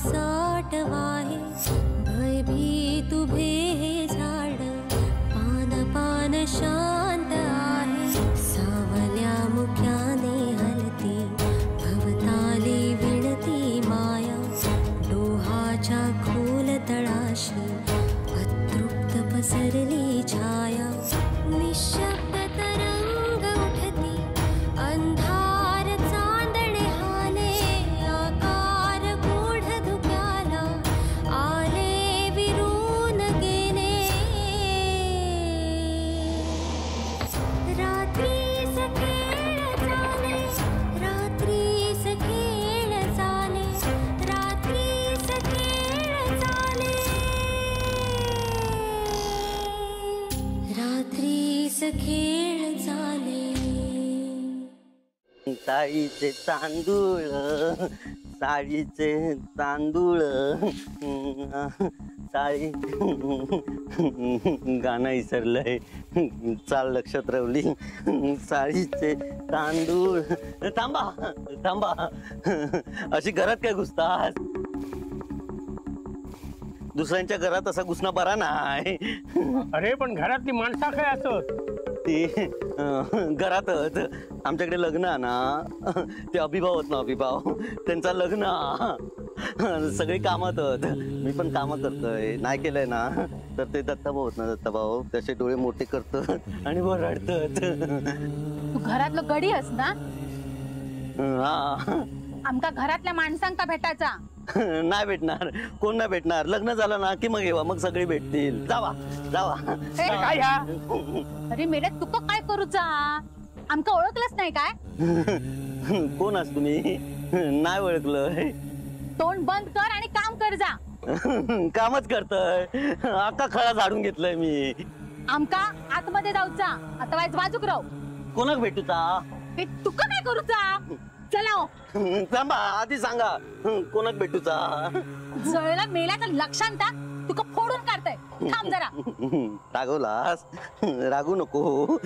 साठ वाहे भयभीत उभे हे झाड पान पान शांत आहे सावल्या मुख्याने हलती भवताली विणती माया डोहाच्या खोल तळाशी अतृप्त पसरली छाया निशब्द तरंग उठती अंधार चांदणे हाले आकार गूढ धुक्याला आले विरून गेले रात्रीस खेळ चाले रात्रीस खेळ चाले रात्रीस खेळ चाले रात्रीस खेळ चाले साळीचे तांदूळ साळीचे तांदूळ साळी गाणं विसरलंय चाल लक्षात रवली साळीचे तांदूळ थांबा थांबा अशी घरात काय घुसतात दुसऱ्यांच्या घरात असा घुसणं बरा नाही अरे पण घरातली माणसं काय असत ती घरातच आमच्याकडे लग्न आहे ना ते अभिभाव होत ना अभिभाव त्यांचा लग्न सगळी कामातच मी पण कामं करतोय नाही केलंय ना तर ते दत्ताभाऊ होत ना दत्ताभाऊ त्याचे डोळे मोठे करतात आणि वर रडतात तू घरातलं गडी अस ना हा आमका घरातल्या माणसांका भेटायचा नाही भेटणार कोण नाही भेटणार लग्न झालं ना की मग येवा मग सगळे भेटतील जावा जावा काय ह्या अरे मेरे तुका काय करूचा आमका ओळखलंच नाही काय कोण आस तुम्ही नाही ओळखलं तोंड बंद कर आणि काम कर जा कामच करतोय अख्खा खळा झाडून घेतलंय मी आमका आतमध्ये जाऊचा आता वायच बाजूक राहू कोणाक भेटूचा हे तुका काय करूचा चला हो. थांबा आधी सांगा कोणाक भेटूचा जळला मेला तर लक्षात टाक तुका फोडून काढताय थांब जरा रागवलास रागू नको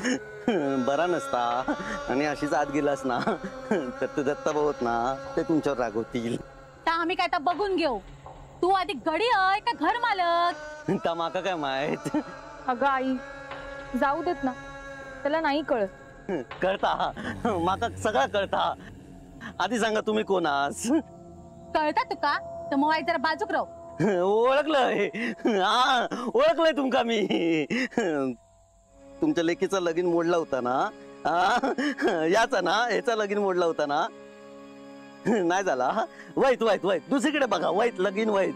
बरा नसता आणि अशीच आत गेलास ना तर ते दत्ताभाऊ होत ना ते तुमच्यावर रागवतील ता आम्ही काय तर बघून घेऊ तू आधी गडी आहे का घर मालक ता माका काय माहित अगं आई जाऊ देत ना त्याला नाही कळत कळता माका सगळं कळता आधी सांगा तुम्ही कोण आहात कळता तुका तर मग जरा बाजूक राहू ओळखलंय हा ओळखलंय तुमका मी तुमच्या लेकीचा लगीन मोडला होता ना याचा ना ह्याचा लगीन मोडला होता ना नाही झाला वाईट वाईट वाईट दुसरीकडे बघा वाईट लगीन वाईट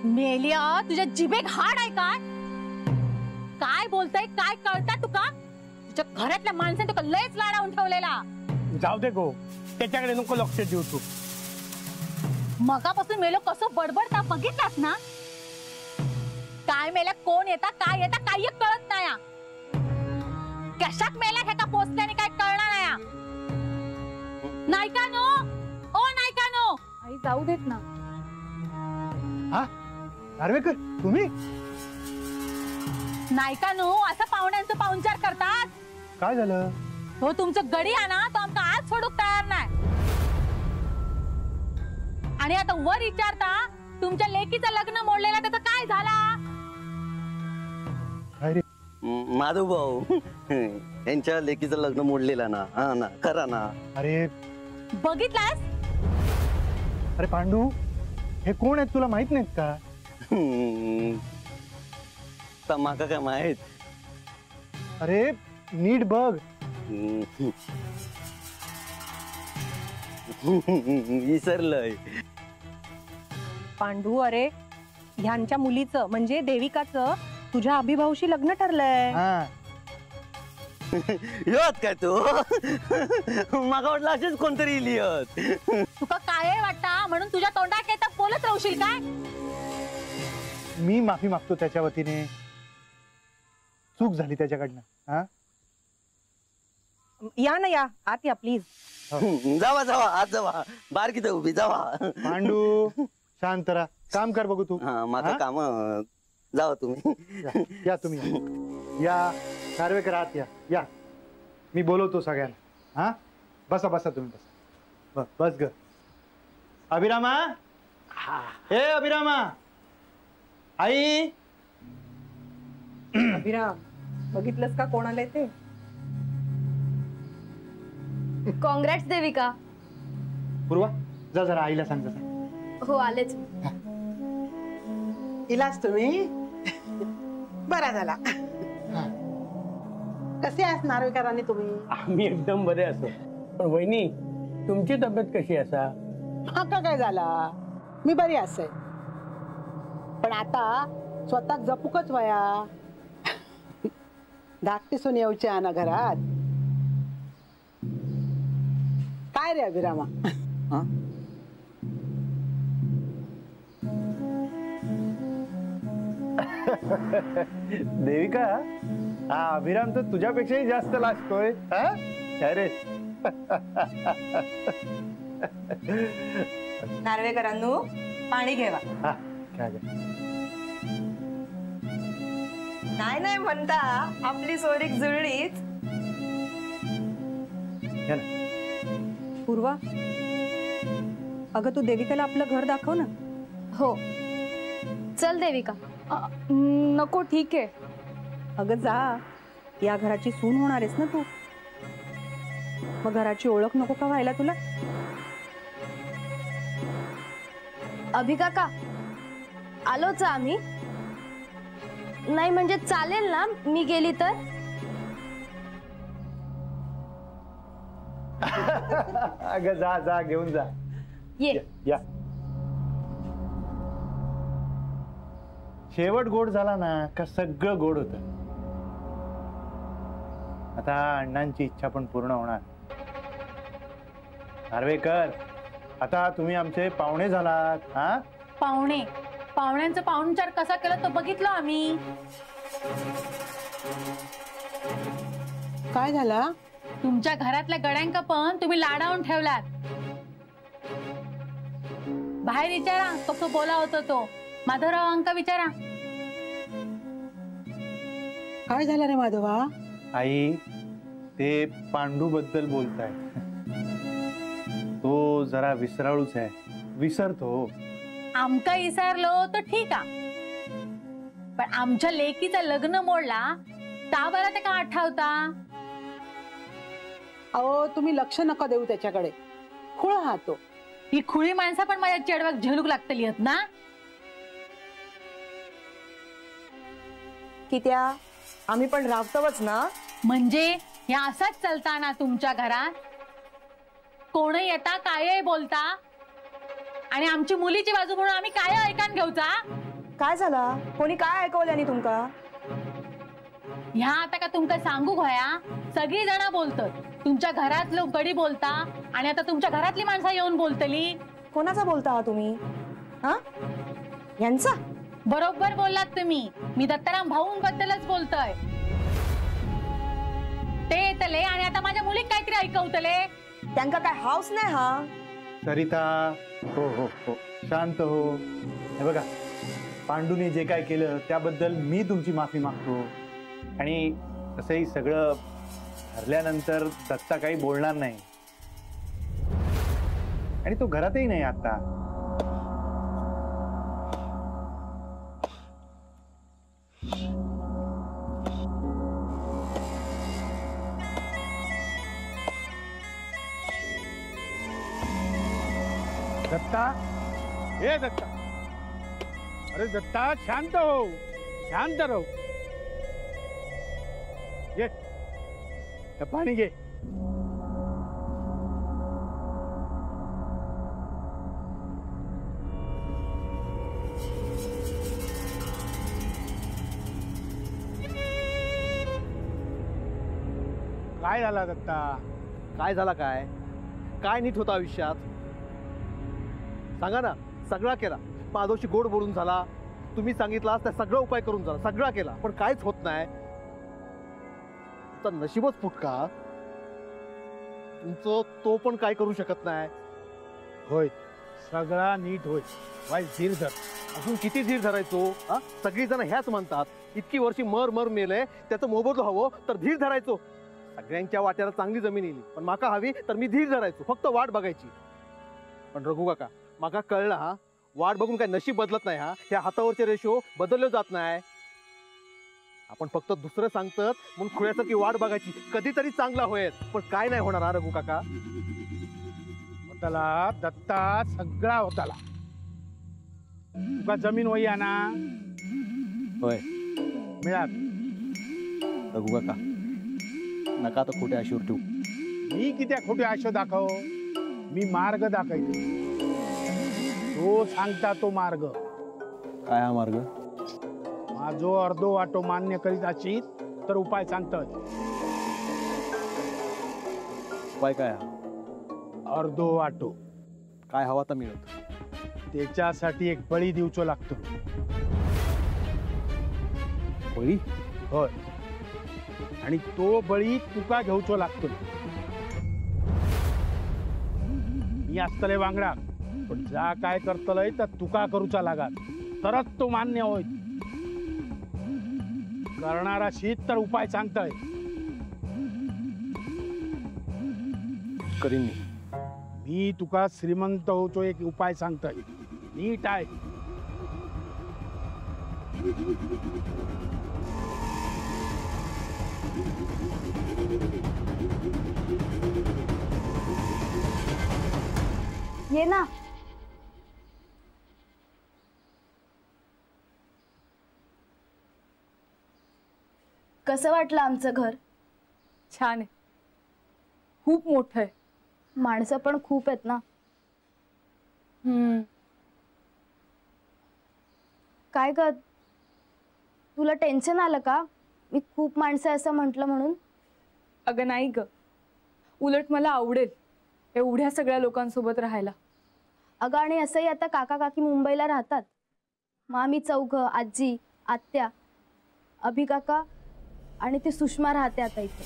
मेलिया तुझ्या जिभेक हाड आहे काय काय बोलताय काय कळता तुका तुझ्या घरातल्या माणसाने तुका लयच लाडावून ठेवलेला जाऊ दे गो त्याच्याकडे नको लक्ष देऊ तू मगापासून मेलो कसं बडबडता बघितलास ना काय मेला कोण येता काय कळत नाही कशात मेला ह्या पोचल्याने काय कळणार नाही का नो ओ नाही का नो आई जाऊ देत ना हा नार्वेकर तुम्ही नाही का नो असं पाहुण्यांचं पाहुणचार करतात काय झालं हो तुमचं गडी आहे ना तो आमका आज सोडूक तयार नाही आणि आता वर विचारता तुमच्या लेकीचं लग्न मोडलेला त्याचा काय झाला माधव भाऊ यांच्या लेकीचं लग्न मोडलेलं ना हा ना खरा ना अरे बघितलास अरे पांडू हे कोण आहेत तुला माहित नाहीत का माका काय माहित अरे नीट बघ विसरलंय पांडू अरे ह्यांच्या मुलीचं म्हणजे देविकाचं तुझ्या अभिभाऊशी लग्न ठरलंय येत काय तू मागा वाटलं असेच कोणतरी लिहत तुका काय वाटता म्हणून तुझ्या तोंडात येता बोलत राहशील काय मी माफी मागतो त्याच्या वतीने चूक झाली त्याच्याकडनं हा या ना या आत या प्लीज जावा जावा आज जावा बार किती उभी जावा पांडू शांत राहा काम कर बघू तू माझं काम जावा तुम्ही या तुम्ही या नार्वेकर आत या मी बोलवतो सगळ्यांना हा बसा बसा तुम्ही बसा बस ग अभिरामा हे अभिरामा, आई. अभिराम, बघितलंस का कोण आलंय ते? कॉंग्रॅट्स देविका. पूर्वा, जा जरा आईला सांग तसं. हो आलेच. इलाज तुम्ही बरा झाला. कसे आहात नार्वेकरांनी तुम्ही? आम्ही एकदम बरे असो. पण वहिनी, तुमची तब्येत कशी असा? माका काय झाला, मी बरी असे. पण आता स्वतः जपूकच वया. धाकटी सून येऊची ना घरात. काय रे अभिरामा? देविका, हा अभिराम तर तुझ्यापेक्षाही जास्त लाजतोय. काय रे? नार्वेकरांनो, पाणी घेवा. हा, काय रे? नाही नाही म्हणता, आपली सोडीक जुळलीच. या ना. पूर्वा, अगं तू देविकाला आपलं घर दाखव ना. हो चल देविका. नको ठीक आहे. अगं जा, या घराची सून होणार आहेस ना तू. मग घराची ओळख नको का व्हायला तुला? अभिकाका आलोच आम्ही. नाही म्हणजे चालेल ना मी गेली तर? अगं जा जा, घेऊन जा. ये. या. शेवट गोड झाला ना का सगळं गोड होत. आता अण्णांची इच्छा पण पूर्ण होणार. नार्वेकर, आता तुम्ही आमचे पाहुणे झालात. हा, पाहुणे, पाहुण्यांचा पाहुणचार कसा केला तो बघितलं आम्ही. काय झाला? तुमच्या घरातल्या गड्यांका पण तुम्ही लाडावून ठेवलात. बाहेर विचारा कसं बोला होता तो. माधवराव अंका विचारा. काय झालं रे माधवा? आई, ते पांडू बद्दल बोलताय. तो जरा विसराळूच आहे, विसरतो. आमका विसरलो तर ठीक आहे, पण आमच्या लेकीचं लग्न मोडला ता बरं ते का आठवता? अहो तुम्ही लक्ष नका देऊ त्याच्याकडे. खुळ हा तो. ही खुळी माणसं पण माझ्या चेडवाक झेलूक लागतली आहेत ना. कित्या, आम्ही पण राबतोच ना. म्हणजे या असंच चालता ना तुमच्या घरात? कोण येता काय बोलता आणि आमची मुलीची बाजू म्हणून आम्ही काय ऐकान घेऊचा? काय झाला? कोणी काय ऐकवल्यानी तुमका? ह्या आता का तुमका सांगू घया, सगळी जण बोलतात. तुमच्या घरात लोक गडी बोलता आणि आता तुमच्या घरातली माणसं येऊन बोलतली. कोणाचा बोलता हा तुम्ही? हा, यांचा? बरोबर बोललात तुम्ही. मी दत्ताराम भाऊंबद्दलच बोलतोय. ते येतले आणि आता माझ्या मुलीत काहीतरी ऐकवतले. त्यांका काय हाऊस नाही हा? सरिता, हो हो हो, शांत हो. हे बघा, पांडूने जे काय केलं त्याबद्दल मी तुमची माफी मागतो. आणि तसंही सगळं ठरल्यानंतर दत्ता काही बोलणार नाही. आणि तो घरातही नाही आता. दत्ता, हे दत्ता, अरे दत्ता शांत हो, शांत राहू. घे पाणी घे. काय झाला दत्ता? काय झाला? काय काय नीट होता आयुष्यात? सांगा ना. सगळा केला, माधवशी गोड बोलून झाला, तुम्ही सांगितला त्या सगळा उपाय करून झाला, सगळा केला, पण काहीच होत नाही. तर नशीबच फुटका तुमचं. तो पण काय करू शकत नाही. होय, सगळा नीट होय. वाईट धीर धर. अजून किती धीर धरायचो? सगळी जण ह्याच म्हणतात, इतकी वर्षी मर मर मेलय, त्याचं मोबदलो हवं तर धीर धरायचो. सगळ्यांच्या वाट्याला चांगली जमीन येईल, पण माका हवी तर मी धीर धरायचो, फक्त वाट बघायची. पण रघु काका, माका कळला वाट बघून काय नशीब बदलत नाही हा. ह्या हातावरचे रेशो बदलले जात नाही. आपण फक्त दुसरं सांगतात म्हणून खुळ्यासारखी वाट बघायची. कधीतरी चांगला होईल, पण काय नाही होणार हा रघु काका. होताला दत्ता सगळा होताला. तुका जमीन वही ना होय मिळात. रघु काका नका तर खोटे आशेवर ठेवू. मी कित्या खोटे आशो दाखव. मी मार्ग दाखवतो. तो सांगता तो मार्ग. काय हा मार्ग? माझो अर्धो वाटो मान्य करीत अशी तर उपाय सांगतोय. उपाय काय हा? अर्धो वाटो काय हवा तर मिळत. त्याच्यासाठी एक बळी दिवचो लागतो. बळी? होय. आणि तो बळी तुका घेऊचो लागतो. मी असतले वांगडा, पण जा काय करतलय तर तुका करूचा लागात तरच तो मान्य होय. करणारा शीत तर उपाय सांगतय. करीन मी तुका श्रीमंत होतो एक उपाय सांगतय. नीट आहे. ये ना. कसं वाटलं आमचं घर? छान आहे. खूप मोठं आहे. माणसं पण खूप आहेत ना. काय ग, तुला टेन्शन आलं का मी खूप माणसं असं म्हटलं म्हणून? अगं नाही ग, उलट मला आवडेल एवढ्या सगळ्या लोकांसोबत राहायला. अगं आणि असंही आता काका काकी मुंबईला राहतात. मग आम्ही चौघं, आजी, आत्या, अभि काका आणि ती सुषमा राहते आता इथे.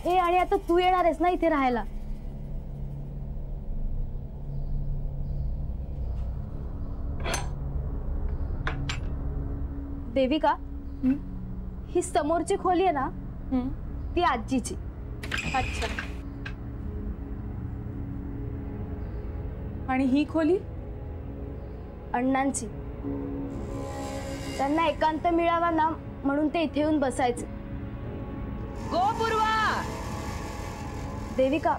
ए आणि आता तू येणार आहेस ना इथे राहायला. देविका, ही समोरची खोली आहे ना ती आजीची. अच्छा. आणि ही खोली अण्णांची. त्यांना एकांत मिळावा ना म्हणून ते इथे येऊन बसायचे. गो पूर्वा. देविका,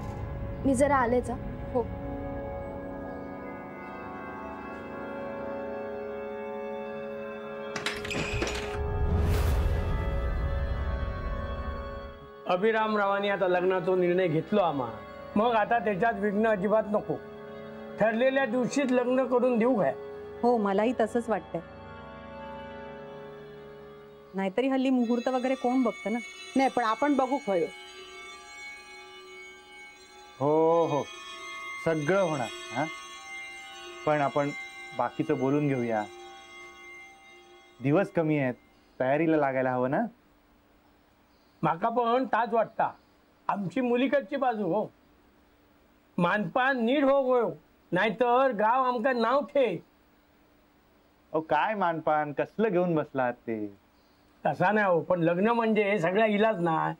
मी जरा आलेच. हो. अभिरामरावांनी आता लग्नाचा निर्णय घेतलो आम्हा. मग आता त्याच्यात विघ्न अजिबात नको. ठरलेल्या दिवशीच लग्न करून देऊ काय? हो, मलाही तसंच वाटतंय. नाहीतरी हल्ली मुहूर्त वगैरे कोण बघतं ना. नाही पण आपण बघू खरं. हो हो सगळं होणार. हा पण आपण बाकीचं बोलून घेऊया. दिवस कमी आहेत, तयारीला लागायला हवं ना. माका पण ताज वाटता. आमची मुलीकडची बाजू हो. मानपान नीट हो गो, नाहीतर गाव आमका नाव ठे. अहो काय मानपान कसलं घेऊन बसलात ते. तसा नाही हो, पण लग्न म्हणजे सगळ्या इलाज नाही.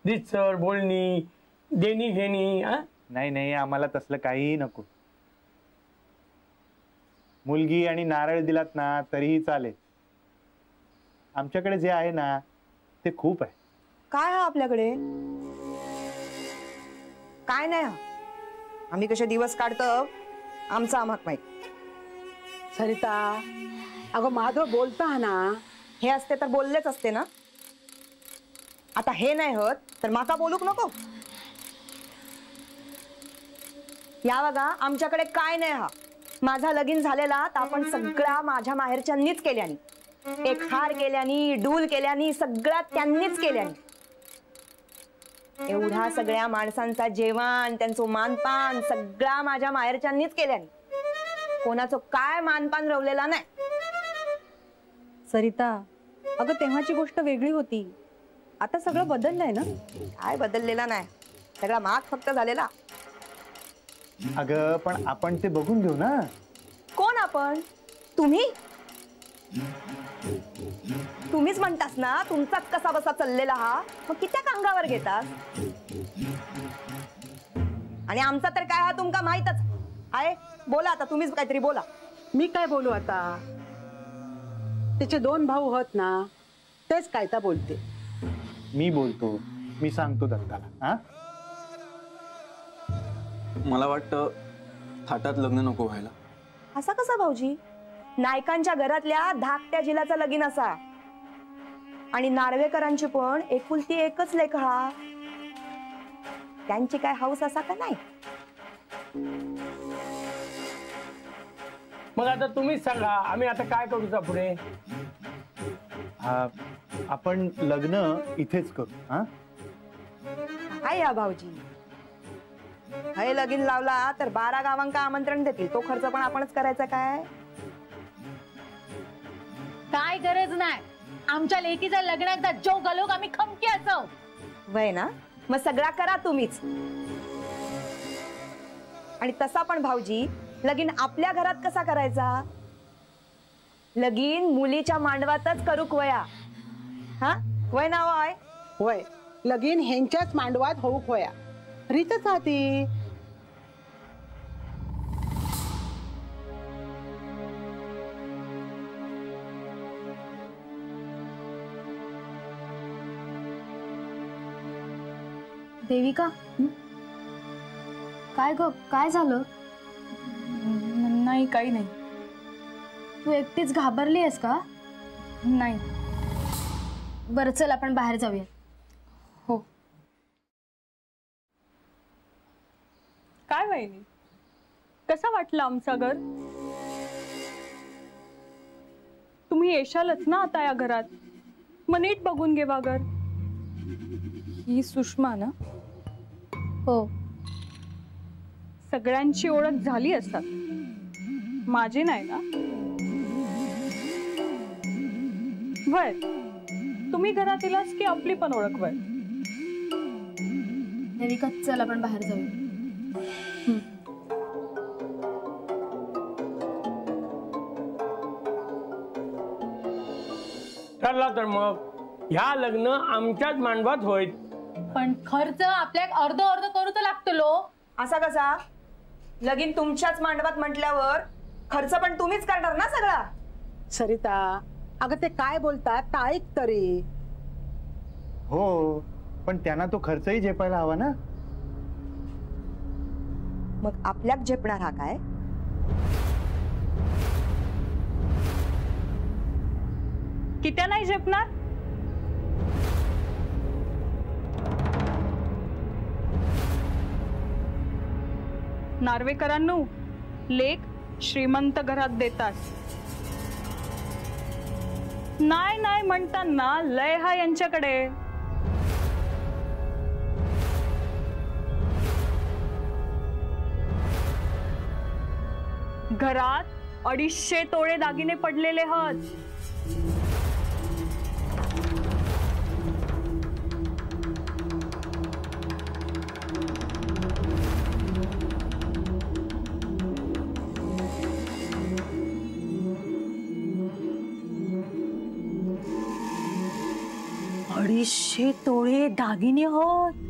रितसर बोलणी, देणी घेणी. नाही नाही, आम्हाला तसलं काही नको. मुलगी आणि नारळ दिलात ना तरीही चालेल. आमच्याकडे जे आहे ना ते खूप आहे. काय हा आपल्याकडे? काय नाही. हा आम्ही कसे दिवस काढतो आमचा आम्हाला माहित. सरिता, अगं माधव बोलता ना. हे असते तर बोललेच असते ना. आता हे नाही होत तर माका बोलूक नको. या बघा, आमच्याकडे काय नाही. हा माझा लगीन झालेला तर आपण सगळा माझ्या माहेरच्यांनीच केल्यानी. एक हार केल्यानी, डूल केल्यानी, सगळा त्यांनीच केल्यानी. एवढा सगळ्या माणसांचा जेवण, त्यांचं मानपान सगळा माझ्या माहेरच्यांनीच केल्यानी. कोणाचं काय मानपान रवलेला नाही. सरिता, अगं तेव्हाची गोष्ट वेगळी होती. आता सगळं बदललंय ना. काय बदललेला नाही, सगळा माग फक्त झालेला. अगं पण आपण ते बघून घेऊ ना. कोण आपण? तुम्ही? तुम्हीच म्हणतास ना तुमचाच कसा बसा चाललेला हा. मग कित्या अंगावर घेतास? आणि आमचा तर काय हा तुमका माहितच. आहे बोला आता, तुम्हीच काहीतरी बोला. मी काय बोलू आता? त्याचे 2 भाऊ होत ना, तेच काय तर बोलते. मी बोलतो, मी सांगतो दत्ताला. हा, मला वाटतं थाटात लग्न नको व्हायला. असा कसा भाऊजी? नायकांच्या घरातल्या धाकट्या झिलाचा लगीन असा, आणि नार्वेकरांची पण एकुलती एकच लेक हा. त्यांची काय हाऊस असा का नाही? मग आता तुम्हीच सांगा, आम्ही आता काय करूचा पुढे? आपण लग्न इथेच करू. हा, काय या भाऊजी, हे लगीन लावला तर 12 गावांका आमंत्रण देतील, तो खर्च पण आपणच करायचा काय? काय गरज नाही. आमच्या लेकीच्या लग्नात जो गलोक आम्ही खमकी असो. वय ना, मग सगळा करा तुम्हीच. आणि तसा पण भाऊजी, लगीन आपल्या घरात कसा करायचा? लगीन मुलीच्या मांडवातच करूक वया. हा, वय ना वय? होय, लगीन ह्यांच्याच मांडवात होऊक होया. रीतच राहती. देविका, काय ग, काय झालं? नाही, काही नाही. तू एकटीच घाबरली आहेस का? नाही. बरं चल आपण बाहेर जाऊया. हो. काय वहिनी, कसा वाटलं आमचं घर? तुम्ही येशालच ना आता या घरात, मग नीट बघून घेवा घर. ही सुषमा ना? हो. सगळ्यांची ओळख झाली असतात, माझी नाही ना? वय तुम्ही घरात येलास की आपली पण ओळख वय. देविका चल आपण बाहेर जाऊया. ठरला तर मग ह्या लग्न आमच्याच मांडवात होईल. पण खर्च आपल्या अर्ध अर्ध करू तर लागतो लो. असा कसा? लगीन तुमच्याच मांडवात म्हटल्यावर खर्च पण तुम्हीच करणार ना सगळा? सरिता, अगं ते काय बोलतात ताईक तरी. हो, पण त्यांना तो खर्चही झेपायला हवा ना. मग आपल्याक झेपणार हा काय? कित्या नाही झेपणार? नार्वेकरांनो, लेक श्रीमंत घरात देतात. नाही नाही म्हणताना लय हा यांच्याकडे. घरात 250 तोळे दागिने पडलेले आहेत. अडीचशे तोळे दागिने होत.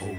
Oh